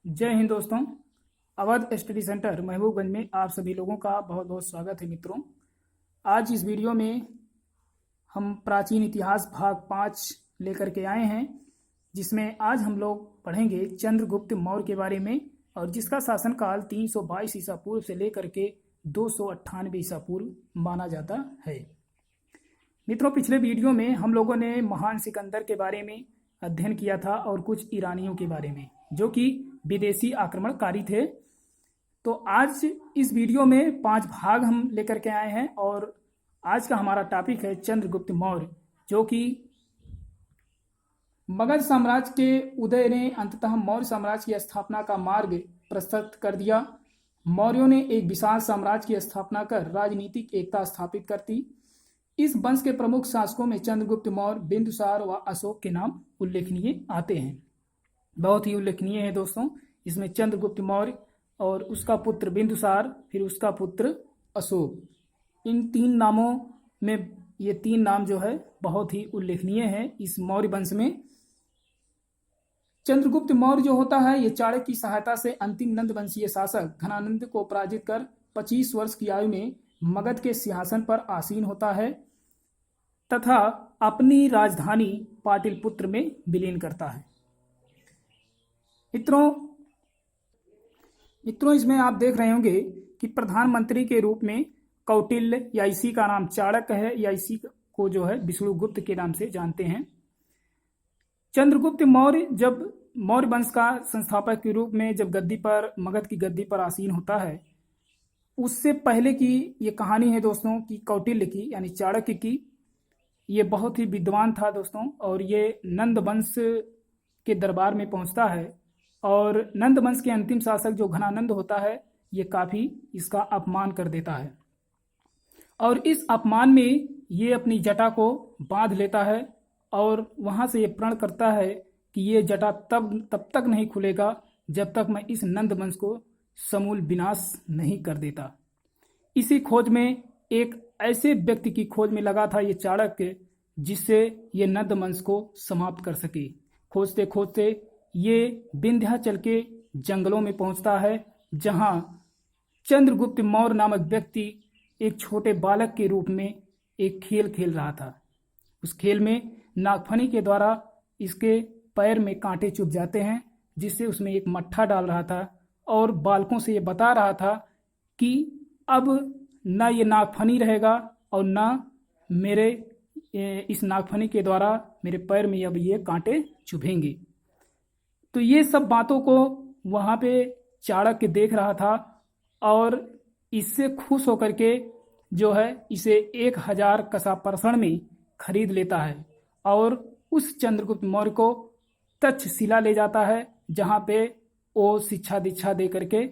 जय हिंद दोस्तों। Awadh study centre Mahbubganj में आप सभी लोगों का बहुत बहुत स्वागत है मित्रों। आज इस वीडियो में हम प्राचीन इतिहास भाग 5 लेकर के आए हैं, जिसमें आज हम लोग पढ़ेंगे चंद्रगुप्त मौर्य के बारे में, और जिसका शासनकाल 322 ईसा पूर्व से लेकर के 298 ईसा पूर्व माना जाता है। मित्रों, पिछले वीडियो में हम लोगों ने महान सिकंदर के बारे में अध्ययन किया था और कुछ ईरानियों के बारे में, जो कि विदेशी आक्रमणकारी थे। तो आज इस वीडियो में 5 भाग हम लेकर के आए हैं और आज का हमारा टॉपिक है चंद्रगुप्त मौर्य, जो कि मगध साम्राज्य के उदय ने अंततः मौर्य साम्राज्य की स्थापना का मार्ग प्रशस्त कर दिया। मौर्यों ने एक विशाल साम्राज्य की स्थापना कर राजनीतिक एकता स्थापित कर दी। इस वंश के प्रमुख शासकों में चंद्रगुप्त मौर्य, बिंदुसार व अशोक के नाम उल्लेखनीय आते हैं। बहुत ही उल्लेखनीय है दोस्तों। इसमें चंद्रगुप्त मौर्य और उसका पुत्र बिंदुसार, फिर उसका पुत्र अशोक, इन 3 नामों में ये 3 नाम जो है बहुत ही उल्लेखनीय है इस मौर्य वंश में। चंद्रगुप्त मौर्य जो होता है, ये चाणक्य की सहायता से अंतिम नंद वंशीय शासक घनानंद को पराजित कर 25 वर्ष की आयु में मगध के सिंहासन पर आसीन होता है तथा अपनी राजधानी पाटलिपुत्र में विलीन करता है। मित्रों, इसमें आप देख रहे होंगे कि प्रधानमंत्री के रूप में कौटिल्य, या इसी का नाम चाणक्य है, या इसी को जो है विष्णुगुप्त के नाम से जानते हैं। चंद्रगुप्त मौर्य जब मौर्य वंश का संस्थापक के रूप में जब मगध की गद्दी पर आसीन होता है, उससे पहले की ये कहानी है दोस्तों कि कौटिल्य की, यानी चाणक्य की। ये बहुत ही विद्वान था दोस्तों, और ये नंद वंश के दरबार में पहुंचता है, और नंद वंश के अंतिम शासक जो घनानंद होता है, ये काफ़ी इसका अपमान कर देता है, और इस अपमान में ये अपनी जटा को बांध लेता है, और वहाँ से ये प्रण करता है कि ये जटा तब तक नहीं खुलेगा जब तक मैं इस नंद वंश को समूल विनाश नहीं कर देता। इसी खोज में, एक ऐसे व्यक्ति की खोज में लगा था ये चाणक्य, जिससे ये नंद वंश को समाप्त कर सके। खोजते खोजते ये विंध्याचल के जंगलों में पहुंचता है, जहां चंद्रगुप्त मौर्य नामक व्यक्ति एक छोटे बालक के रूप में एक खेल खेल रहा था। उस खेल में नागफनी के द्वारा इसके पैर में कांटे चुभ जाते हैं, जिससे उसमें एक मट्ठा डाल रहा था, और बालकों से ये बता रहा था कि अब ना ये नागफनी रहेगा और ना मेरे इस नागफनी के द्वारा मेरे पैर में अब ये कांटे चुभेंगे। तो ये सब बातों को वहाँ पे चाणक्य देख रहा था, और इससे खुश होकर के जो है इसे 1000 कसापरसण में खरीद लेता है, और उस चंद्रगुप्त मौर्य को तक्षशिला ले जाता है, जहाँ पे वो शिक्षा दीक्षा दे करके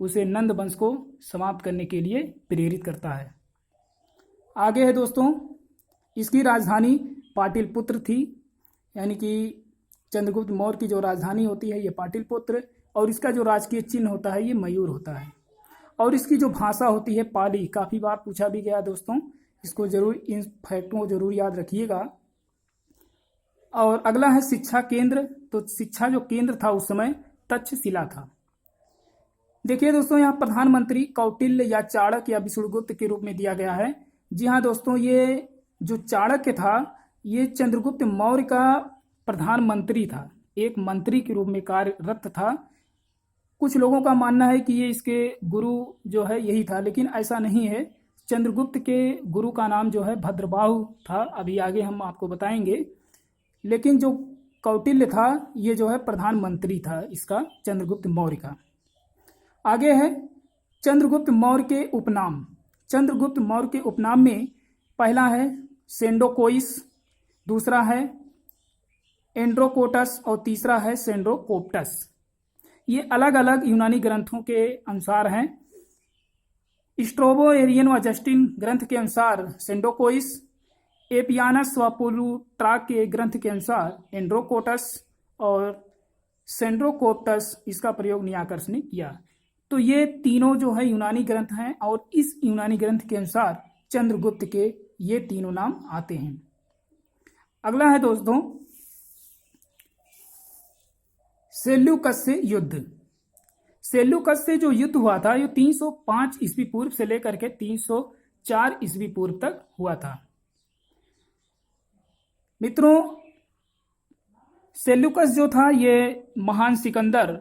उसे नंद वंश को समाप्त करने के लिए प्रेरित करता है। आगे है दोस्तों, इसकी राजधानी पाटलिपुत्र थी, यानी कि चंद्रगुप्त मौर्य की जो राजधानी होती है ये पाटलिपुत्र, और इसका जो राजकीय चिन्ह होता है ये मयूर होता है, और इसकी जो भाषा होती है पाली। काफ़ी बार पूछा भी गया दोस्तों, इसको जरूर, इन फैक्टों को जरूर याद रखिएगा। और अगला है शिक्षा केंद्र। तो शिक्षा जो केंद्र था उस समय तक्षशिला था। देखिए दोस्तों, यहाँ प्रधानमंत्री कौटिल्य या चाणक्य या विष्णुगुप्त के रूप में दिया गया है। जी हाँ दोस्तों, ये जो चाणक्य था, ये चंद्रगुप्त मौर्य का प्रधानमंत्री था, एक मंत्री के रूप में कार्यरत था। कुछ लोगों का मानना है कि ये इसके गुरु जो है यही था, लेकिन ऐसा नहीं है। चंद्रगुप्त के गुरु का नाम जो है भद्रबाहु था, अभी आगे हम आपको बताएंगे। लेकिन जो कौटिल्य था, ये जो है प्रधानमंत्री था इसका, चंद्रगुप्त मौर्य का। आगे है चंद्रगुप्त मौर्य के उपनाम। चंद्रगुप्त मौर्य के उपनाम में पहला है सेंडोकोइस, दूसरा है एंड्रोकोटस, और तीसरा है सेंड्रोकोप्टस। ये अलग अलग यूनानी ग्रंथों के अनुसार हैं। स्ट्रोबो, एरियन व जस्टिन ग्रंथ के अनुसार सेंडोकोइस, एपियानस व प्लूटार्क के ग्रंथ के अनुसार एंड्रोकोटस, और सेंड्रोकोप्टस इसका प्रयोग नियाकर्ष ने किया। तो ये तीनों जो है यूनानी ग्रंथ हैं, और इस यूनानी ग्रंथ के अनुसार चंद्रगुप्त के ये तीनों नाम आते हैं। अगला है दोस्तों सेल्यूकस से युद्ध। सेल्यूकस से जो युद्ध हुआ था ये 305 ईस्वी पूर्व से लेकर के 304 ईस्वी पूर्व तक हुआ था। मित्रों, सेल्यूकस जो था ये महान सिकंदर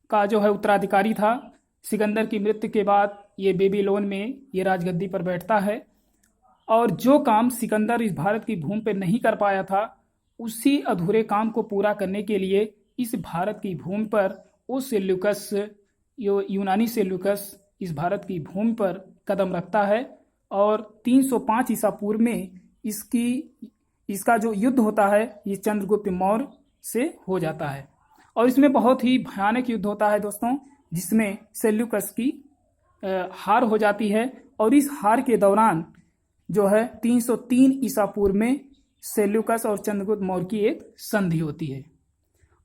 का जो है उत्तराधिकारी था। सिकंदर की मृत्यु के बाद ये बेबीलोन में ये राजगद्दी पर बैठता है और जो काम सिकंदर इस भारत की भूमि पर नहीं कर पाया था उसी अधूरे काम को पूरा करने के लिए इस भारत की भूमि पर वो सेल्यूकस, यूनानी सेल्यूकस इस भारत की भूमि पर कदम रखता है और 305 ईसा पूर्व में इसका जो युद्ध होता है ये चंद्रगुप्त मौर्य से हो जाता है और इसमें बहुत ही भयानक युद्ध होता है दोस्तों, जिसमें सेल्यूकस की हार हो जाती है और इस हार के दौरान जो है 303 ईसा पूर्व में सेल्यूकस और चंद्रगुप्त मौर्य की एक संधि होती है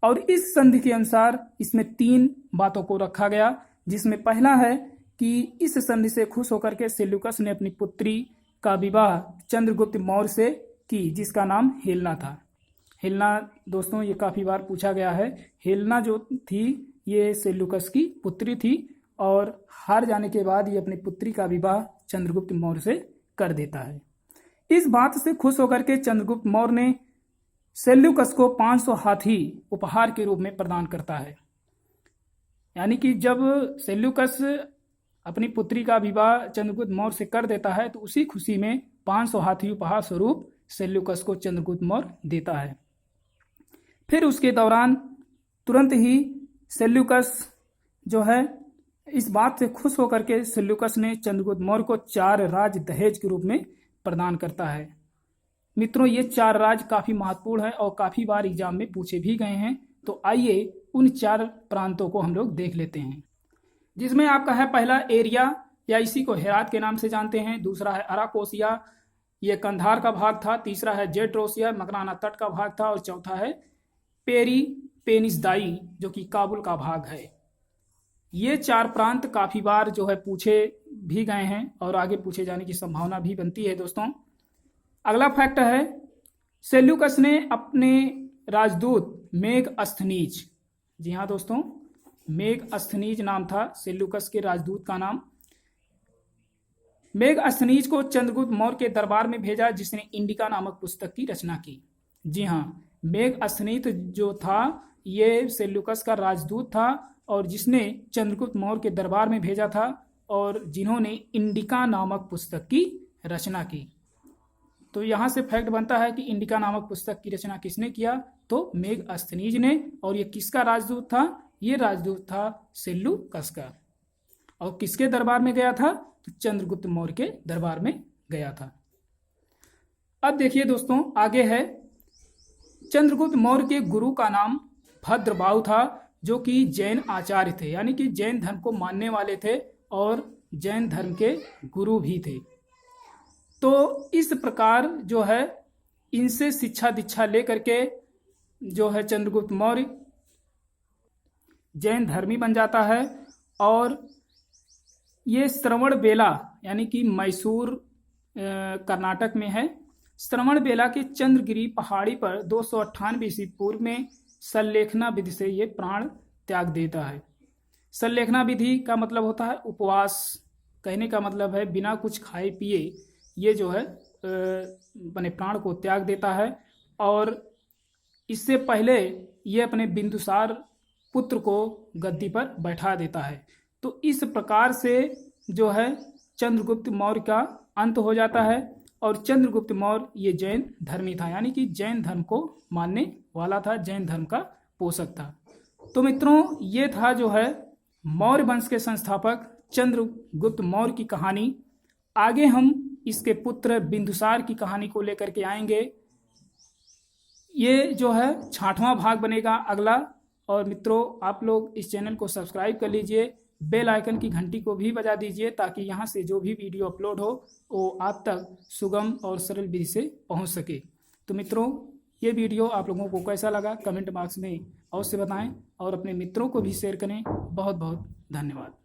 और इस संधि के अनुसार इसमें 3 बातों को रखा गया, जिसमें पहला है कि इस संधि से खुश होकर के सेल्यूकस ने अपनी पुत्री का विवाह चंद्रगुप्त मौर्य से की, जिसका नाम हेलेना था। हेलेना दोस्तों ये काफ़ी बार पूछा गया है। हेलेना जो थी ये सेल्यूकस की पुत्री थी और हार जाने के बाद ये अपनी पुत्री का विवाह चंद्रगुप्त मौर्य से कर देता है। इस बात से खुश होकर के चंद्रगुप्त मौर्य ने सेल्यूकस को 500 हाथी उपहार के रूप में प्रदान करता है। यानी कि जब सेल्यूकस अपनी पुत्री का विवाह चंद्रगुप्त मौर्य से कर देता है तो उसी खुशी में 500 हाथी उपहार स्वरूप सेल्यूकस को चंद्रगुप्त मौर्य देता है। फिर उसके दौरान तुरंत ही सेल्यूकस जो है इस बात से खुश होकर के सेल्यूकस ने चंद्रगुप्त मौर्य को 4 राज दहेज के रूप में प्रदान करता है। मित्रों ये 4 राज काफ़ी महत्वपूर्ण है और काफ़ी बार एग्जाम में पूछे भी गए हैं, तो आइए उन 4 प्रांतों को हम लोग देख लेते हैं। जिसमें आपका है पहला एरिया या इसी को हेरात के नाम से जानते हैं, दूसरा है अराकोसिया, ये कंधार का भाग था, तीसरा है जेट्रोसिया मकराना तट का भाग था और चौथा है पेनिसदाई जो कि काबुल का भाग है। ये 4 प्रांत काफ़ी बार जो है पूछे भी गए हैं और आगे पूछे जाने की संभावना भी बनती है दोस्तों। अगला फैक्ट है सेल्यूकस ने अपने राजदूत मेगस्थनीज, जी हाँ दोस्तों मेगस्थनीज नाम था सेल्यूकस के राजदूत का नाम, मेगस्थनीज को चंद्रगुप्त मौर्य के दरबार में भेजा जिसने इंडिका नामक पुस्तक की रचना की। जी हाँ, मेगस्थनीज जो था ये सेल्यूकस का राजदूत था और जिसने चंद्रगुप्त मौर्य के दरबार में भेजा था और जिन्होंने इंडिका नामक पुस्तक की रचना की। तो यहाँ से फैक्ट बनता है कि इंडिका नामक पुस्तक की रचना किसने किया, तो मेगस्थनीज ने। और ये किसका राजदूत था, ये राजदूत था सेल्यूकस का। और किसके दरबार में गया था, तो चंद्रगुप्त मौर्य के दरबार में गया था। अब देखिए दोस्तों आगे है चंद्रगुप्त मौर्य के गुरु का नाम भद्रबाहु था जो कि जैन आचार्य थे, यानी कि जैन धर्म को मानने वाले थे और जैन धर्म के गुरु भी थे। तो इस प्रकार जो है इनसे शिक्षा दीक्षा लेकर के जो है चंद्रगुप्त मौर्य जैन धर्मी बन जाता है और ये श्रवणबेला यानी कि मैसूर कर्नाटक में है। श्रवणबेला के चंद्रगिरी पहाड़ी पर 298 ईस्वी पूर्व में सल्लेखना विधि से ये प्राण त्याग देता है। सल्लेखना विधि का मतलब होता है उपवास, कहने का मतलब है बिना कुछ खाए पिए ये जो है अपने प्राण को त्याग देता है। और इससे पहले ये अपने बिंदुसार पुत्र को गद्दी पर बैठा देता है। तो इस प्रकार से जो है चंद्रगुप्त मौर्य का अंत हो जाता है और चंद्रगुप्त मौर्य ये जैन धर्मी था, यानी कि जैन धर्म को मानने वाला था, जैन धर्म का पोषक था। तो मित्रों ये था जो है मौर्य वंश के संस्थापक चंद्रगुप्त मौर्य की कहानी। आगे हम इसके पुत्र बिंदुसार की कहानी को लेकर के आएंगे। ये जो है 6वां भाग बनेगा अगला। और मित्रों आप लोग इस चैनल को सब्सक्राइब कर लीजिए, बेल आइकन की घंटी को भी बजा दीजिए ताकि यहाँ से जो भी वीडियो अपलोड हो वो आप तक सुगम और सरल विधि से पहुँच सके। तो मित्रों ये वीडियो आप लोगों को कैसा लगा कमेंट बॉक्स में अवश्य बताएं और अपने मित्रों को भी शेयर करें। बहुत बहुत धन्यवाद।